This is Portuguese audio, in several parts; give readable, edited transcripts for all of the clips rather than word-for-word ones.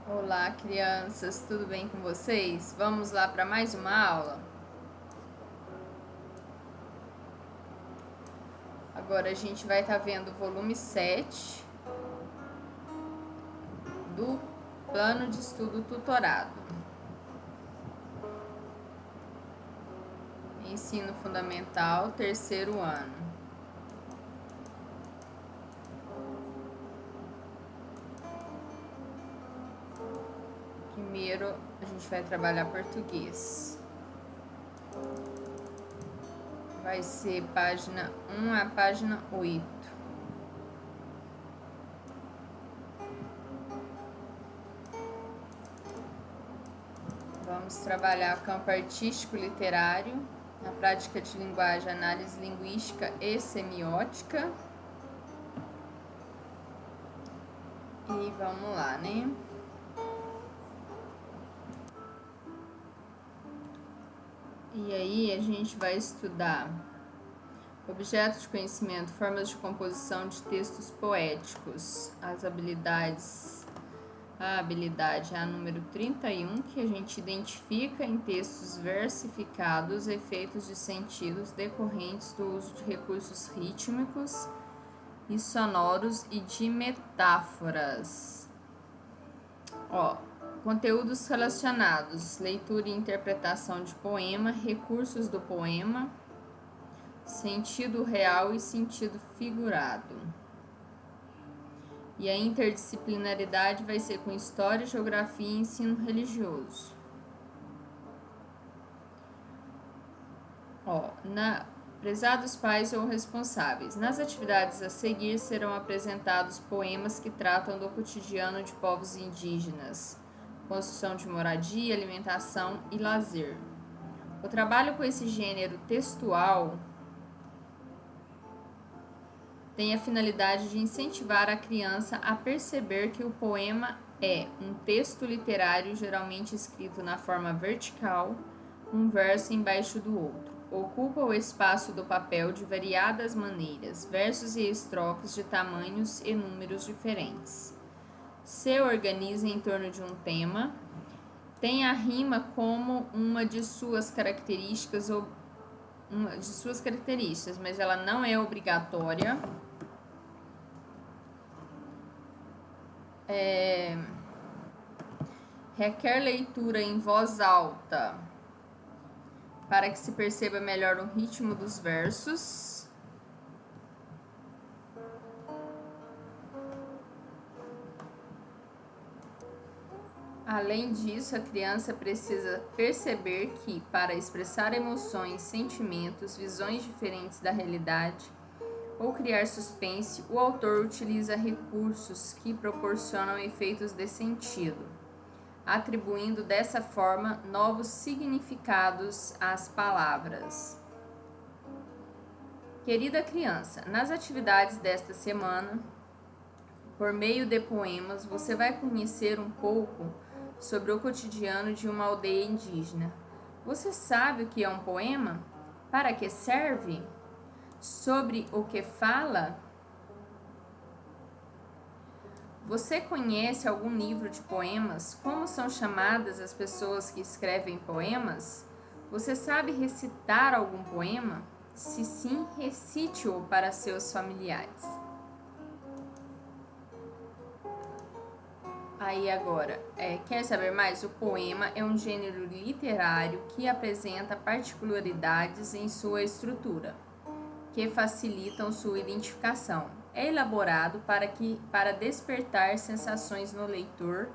Olá, crianças, tudo bem com vocês? Vamos lá para mais uma aula? Agora a gente vai estar vendo o volume 7 do Plano de Estudo Tutorado. Ensino Fundamental, terceiro ano. Primeiro a gente vai trabalhar português. Vai ser página 1 a página 8. Vamos trabalhar campo artístico literário, a prática de linguagem, análise linguística e semiótica. E vamos lá, né? E aí a gente vai estudar objetos de conhecimento, formas de composição de textos poéticos, as habilidades. A habilidade é a número 31, que a gente identifica em textos versificados efeitos de sentidos decorrentes do uso de recursos rítmicos e sonoros e de metáforas. Conteúdos relacionados: leitura e interpretação de poema, recursos do poema, sentido real e sentido figurado. E a interdisciplinaridade vai ser com história, geografia e ensino religioso. Prezados pais ou responsáveis, nas atividades a seguir serão apresentados poemas que tratam do cotidiano de povos indígenas, construção de moradia, alimentação e lazer. O trabalho com esse gênero textual tem a finalidade de incentivar a criança a perceber que o poema é um texto literário geralmente escrito na forma vertical, um verso embaixo do outro. Ocupa o espaço do papel de variadas maneiras, versos e estrofes de tamanhos e números diferentes. Se organiza em torno de um tema, tem a rima como uma de suas características, mas ela não é obrigatória. Requer leitura em voz alta para que se perceba melhor o ritmo dos versos. Além disso, a criança precisa perceber que, para expressar emoções, sentimentos, visões diferentes da realidade ou criar suspense, o autor utiliza recursos que proporcionam efeitos de sentido, atribuindo dessa forma novos significados às palavras. Querida criança, nas atividades desta semana, por meio de poemas, você vai conhecer um pouco sobre o cotidiano de uma aldeia indígena. Você sabe o que é um poema? Para que serve? Sobre o que fala? Você conhece algum livro de poemas? Como são chamadas as pessoas que escrevem poemas? Você sabe recitar algum poema? Se sim, recite-o para seus familiares. Aí agora, quer saber mais? O poema é um gênero literário que apresenta particularidades em sua estrutura, que facilitam sua identificação. É elaborado para despertar sensações no leitor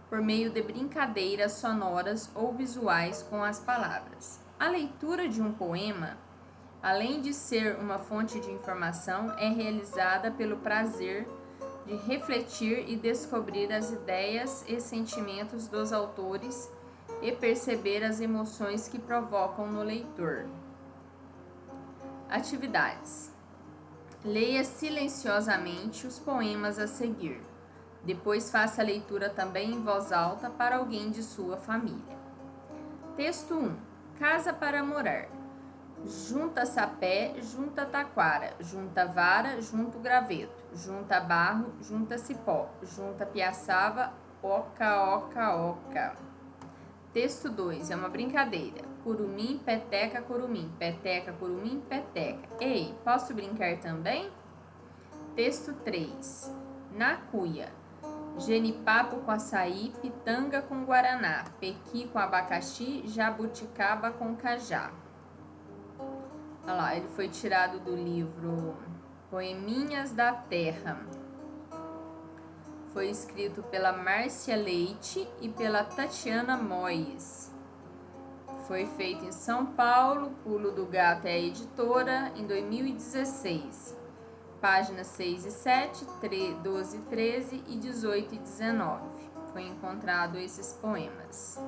por meio de brincadeiras sonoras ou visuais com as palavras. A leitura de um poema, além de ser uma fonte de informação, é realizada pelo prazer de refletir e descobrir as ideias e sentimentos dos autores e perceber as emoções que provocam no leitor. Atividades: leia silenciosamente os poemas a seguir. Depois faça a leitura também em voz alta para alguém de sua família. Texto 1. Casa para morar. Junta sapé, junta taquara, junta vara, junta graveto, junta barro, junta cipó, junta piaçava oca, oca, oca. Texto 2, é uma brincadeira. Curumim, peteca, curumim, peteca, curumim, peteca. Ei, posso brincar também? Texto 3, na cuia. Genipapo com açaí, pitanga com guaraná, pequi com abacaxi, jabuticaba com cajá. Olha lá, ele foi tirado do livro Poeminhas da Terra. Foi escrito pela Márcia Leite e pela Tatiana Moyes. Foi feito em São Paulo, Pulo do Gato é a editora, em 2016. Páginas 6 e 7, 12 e 13 e 18 e 19. Foi encontrado esses poemas.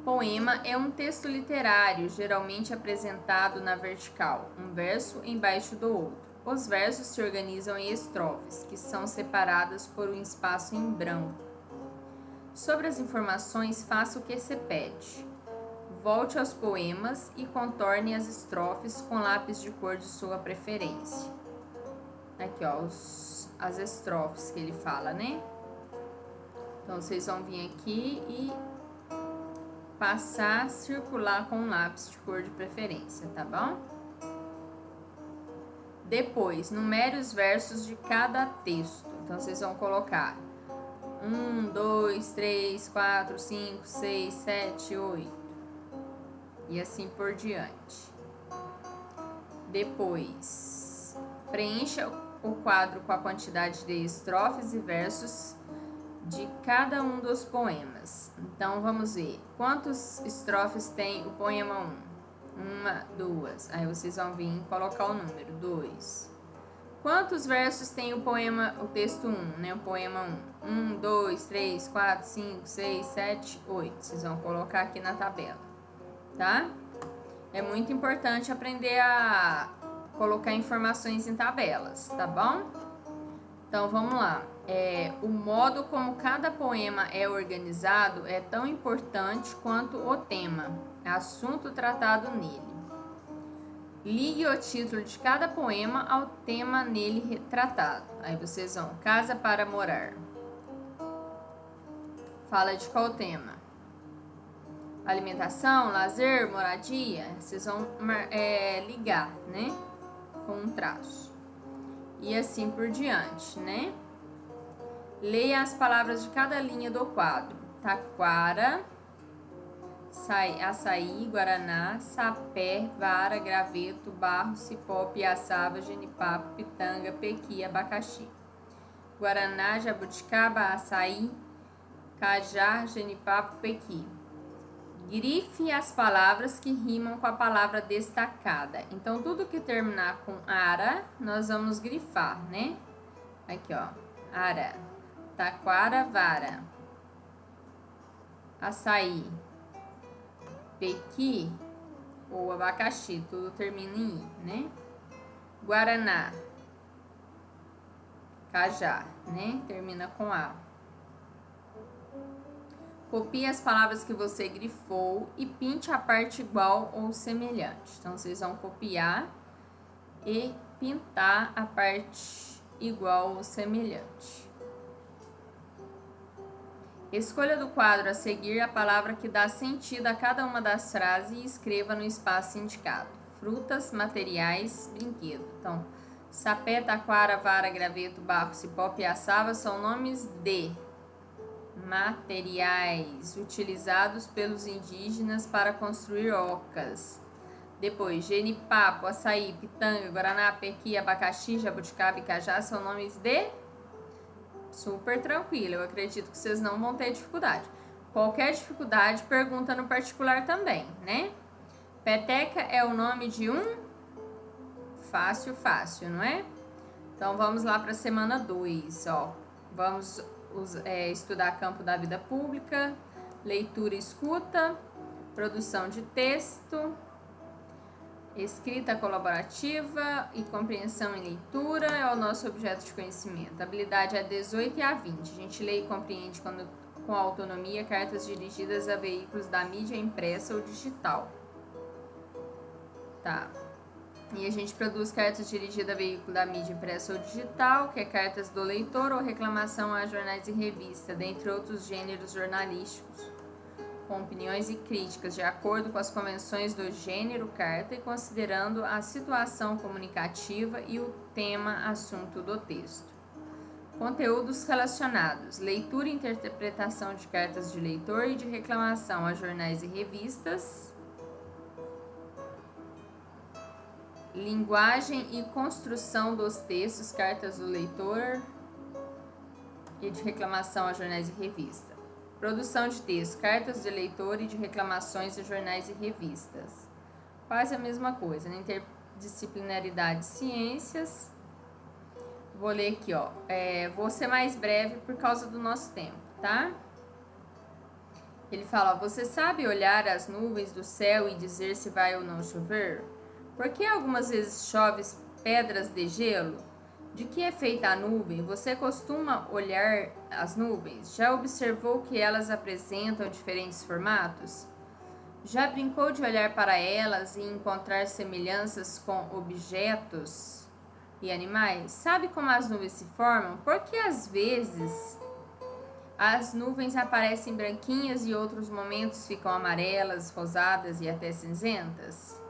Poema é um texto literário, geralmente apresentado na vertical, um verso embaixo do outro. Os versos se organizam em estrofes, que são separadas por um espaço em branco. Sobre as informações, faça o que se pede. Volte aos poemas e contorne as estrofes com lápis de cor de sua preferência. Aqui, ó, as estrofes que ele fala, né? Então, vocês vão vir aqui e passar, circular com um lápis de cor de preferência, tá bom? Depois, numere os versos de cada texto. Então, vocês vão colocar 1, 2, 3, 4, 5, 6, 7, 8. E assim por diante. Depois, preencha o quadro com a quantidade de estrofes e versos de cada um dos poemas. Então, vamos ver. Quantas estrofes tem o poema 1? 1, 2. Aí vocês vão vir e colocar o número 2. Quantos versos tem o poema, o texto 1, né? O poema 1. 1, 2, 3, 4, 5, 6, 7, 8. Vocês vão colocar aqui na tabela, tá? É muito importante aprender a colocar informações em tabelas, tá bom? Então, vamos lá. O modo como cada poema é organizado é tão importante quanto o tema, assunto tratado nele. Ligue o título de cada poema ao tema nele retratado. Aí vocês vão, Casa para Morar. Fala de qual tema? Alimentação, lazer, moradia. Vocês vão ligar, né? Com um traço. E assim por diante, né? Leia as palavras de cada linha do quadro. Taquara, açaí, guaraná, sapé, vara, graveto, barro, cipó, piaçaba, genipapo, pitanga, pequi, abacaxi. Guaraná, jabuticaba, açaí, cajá, genipapo, pequi. Grife as palavras que rimam com a palavra destacada. Então, tudo que terminar com ara, nós vamos grifar, né? Aqui, ó. Ara. Taquara, vara. Açaí. Pequi ou abacaxi, tudo termina em i, né? Guaraná. Cajá, né? Termina com a. Copie as palavras que você grifou e pinte a parte igual ou semelhante. Então, vocês vão copiar e pintar a parte igual ou semelhante. Escolha do quadro a seguir a palavra que dá sentido a cada uma das frases e escreva no espaço indicado. Frutas, materiais, brinquedo. Então, sapé, taquara, vara, graveto, barro, cipó, piaçava são nomes de materiais utilizados pelos indígenas para construir ocas. Depois, genipapo, açaí, pitanga, guaraná, pequi, abacaxi, jabuticaba e cajá são nomes de... Super tranquilo, eu acredito que vocês não vão ter dificuldade. Qualquer dificuldade, pergunta no particular também, né? Peteca é o nome de um... Fácil, fácil, não é? Então, vamos lá para a semana 2, ó. Vamos estudar campo da vida pública, leitura e escuta, produção de texto, escrita colaborativa e compreensão em leitura é o nosso objeto de conhecimento. A habilidade é 18 e a 20. A gente lê e compreende com autonomia cartas dirigidas a veículos da mídia impressa ou digital. Tá. E a gente produz cartas dirigidas a veículo da mídia impressa ou digital, que é cartas do leitor ou reclamação a jornais e revistas, dentre outros gêneros jornalísticos, com opiniões e críticas, de acordo com as convenções do gênero carta e considerando a situação comunicativa e o tema assunto do texto. Conteúdos relacionados: leitura e interpretação de cartas de leitor e de reclamação a jornais e revistas. Linguagem e construção dos textos, cartas do leitor e de reclamação a jornais e revistas. Produção de texto, cartas de leitor e de reclamações a jornais e revistas. Quase a mesma coisa, né? Interdisciplinaridade de ciências. Vou ler aqui, ó. Vou ser mais breve por causa do nosso tempo, tá? Ele fala, ó, você sabe olhar as nuvens do céu e dizer se vai ou não chover? Por que algumas vezes chove pedras de gelo? De que é feita a nuvem? Você costuma olhar as nuvens? Já observou que elas apresentam diferentes formatos? Já brincou de olhar para elas e encontrar semelhanças com objetos e animais? Sabe como as nuvens se formam? Porque às vezes as nuvens aparecem branquinhas e outros momentos ficam amarelas, rosadas e até cinzentas?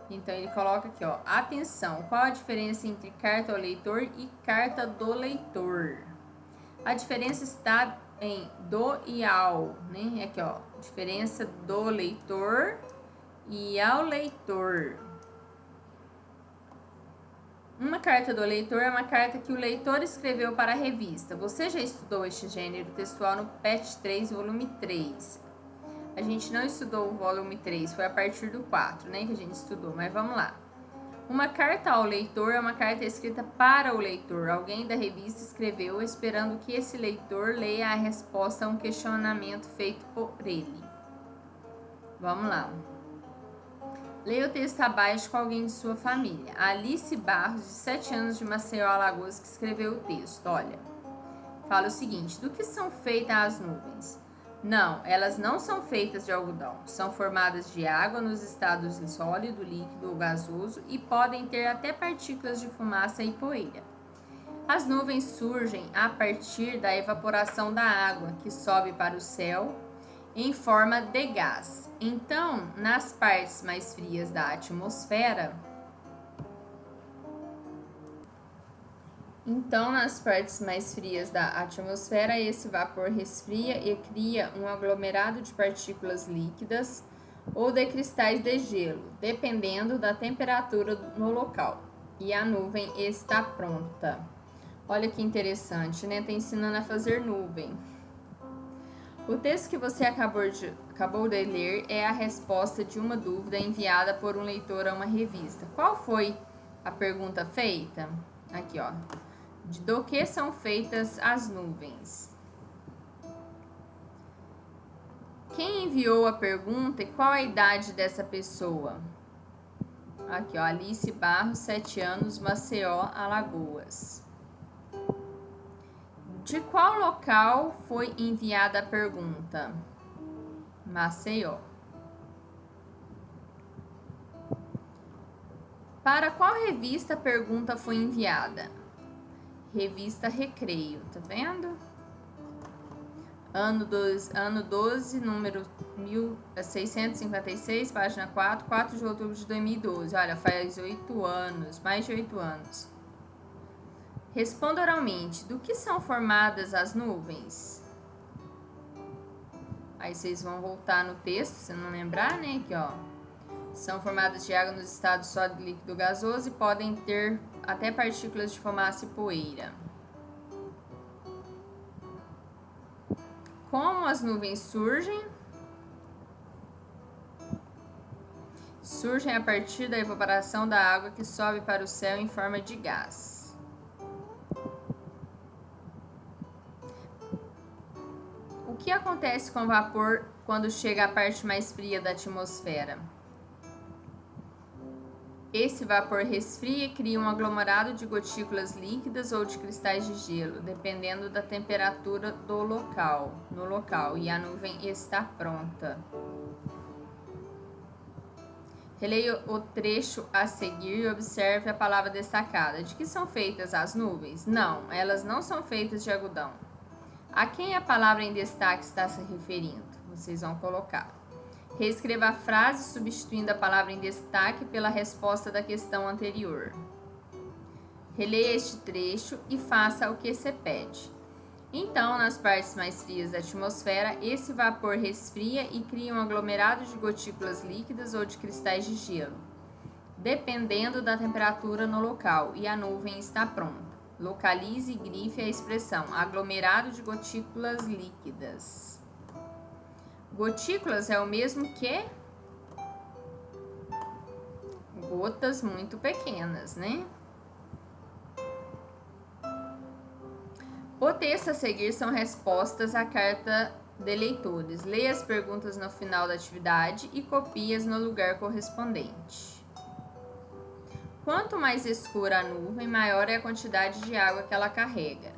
Então, ele coloca aqui, ó, atenção, qual a diferença entre carta ao leitor e carta do leitor? A diferença está em do e ao, né? Aqui, ó, diferença do leitor e ao leitor. Uma carta do leitor é uma carta que o leitor escreveu para a revista. Você já estudou este gênero textual no PET 3, volume 3. A gente não estudou o volume 3, foi a partir do 4, né, que a gente estudou, mas vamos lá. Uma carta ao leitor é uma carta escrita para o leitor. Alguém da revista escreveu esperando que esse leitor leia a resposta a um questionamento feito por ele. Vamos lá. Leia o texto abaixo com alguém de sua família. Alice Barros, de 7 anos, de Maceió, Alagoas, que escreveu o texto. Olha, fala o seguinte, do que são feitas as nuvens? Não, elas não são feitas de algodão. São formadas de água nos estados sólido, líquido ou gasoso e podem ter até partículas de fumaça e poeira. As nuvens surgem a partir da evaporação da água, que sobe para o céu em forma de gás. Então, nas partes mais frias da atmosfera, esse vapor resfria e cria um aglomerado de partículas líquidas ou de cristais de gelo, dependendo da temperatura no local. E a nuvem está pronta. Olha que interessante, né? Tá ensinando a fazer nuvem. O texto que você acabou de ler é a resposta de uma dúvida enviada por um leitor a uma revista. Qual foi a pergunta feita? Aqui, ó. Do que são feitas as nuvens? Quem enviou a pergunta e qual a idade dessa pessoa? Aqui, ó, Alice Barros, 7 anos, Maceió, Alagoas. De qual local foi enviada a pergunta? Maceió. Para qual revista a pergunta foi enviada? Revista Recreio, tá vendo? Ano 12, número 1656, página 4 de outubro de 2012. Olha, faz 8 anos, mais de 8 anos. Responda oralmente, do que são formadas as nuvens? Aí vocês vão voltar no texto, se não lembrar, né? Aqui, ó. São formadas de água nos estados sólido, líquido, gasoso e podem ter até partículas de fumaça e poeira. Como as nuvens surgem? Surgem a partir da evaporação da água que sobe para o céu em forma de gás. O que acontece com o vapor quando chega à parte mais fria da atmosfera? Esse vapor resfria e cria um aglomerado de gotículas líquidas ou de cristais de gelo, dependendo da temperatura no local, e a nuvem está pronta. Releia o trecho a seguir e observe a palavra destacada. De que são feitas as nuvens? Não, elas não são feitas de algodão. A quem a palavra em destaque está se referindo? Vocês vão colocar. Reescreva a frase substituindo a palavra em destaque pela resposta da questão anterior. Releia este trecho e faça o que se pede. Então, nas partes mais frias da atmosfera, esse vapor resfria e cria um aglomerado de gotículas líquidas ou de cristais de gelo, dependendo da temperatura no local, e a nuvem está pronta. Localize e grife a expressão aglomerado de gotículas líquidas. Gotículas é o mesmo que gotas muito pequenas, né? O texto a seguir são respostas à carta de leitores. Leia as perguntas no final da atividade e copie-as no lugar correspondente. Quanto mais escura a nuvem, maior é a quantidade de água que ela carrega.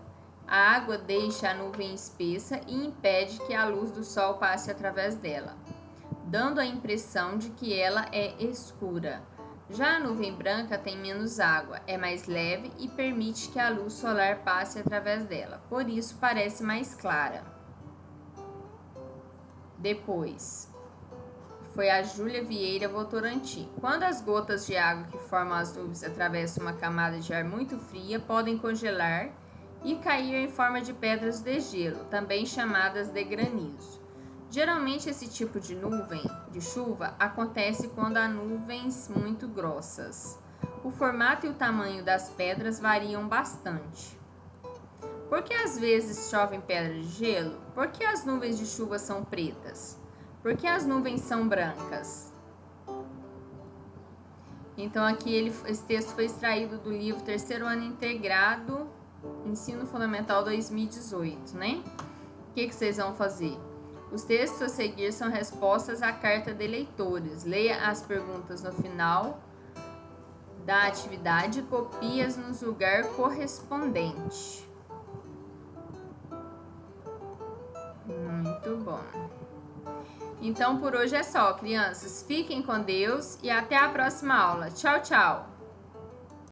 A água deixa a nuvem espessa e impede que a luz do sol passe através dela, dando a impressão de que ela é escura. Já a nuvem branca tem menos água, é mais leve e permite que a luz solar passe através dela, por isso parece mais clara. Depois, foi a Júlia Vieira Votorantim. Quando as gotas de água que formam as nuvens atravessam uma camada de ar muito fria, podem congelar e cair em forma de pedras de gelo, também chamadas de granizo. Geralmente esse tipo de nuvem de chuva acontece quando há nuvens muito grossas. O formato e o tamanho das pedras variam bastante. Por que às vezes chovem pedras de gelo? Por que as nuvens de chuva são pretas? Por que as nuvens são brancas? Então aqui esse texto foi extraído do livro Terceiro Ano Integrado, Ensino Fundamental 2018, né? O que vocês vão fazer? Os textos a seguir são respostas à carta de leitores. Leia as perguntas no final da atividade e copie-as no lugar correspondente. Muito bom. Então, por hoje é só, crianças. Fiquem com Deus e até a próxima aula. Tchau, tchau!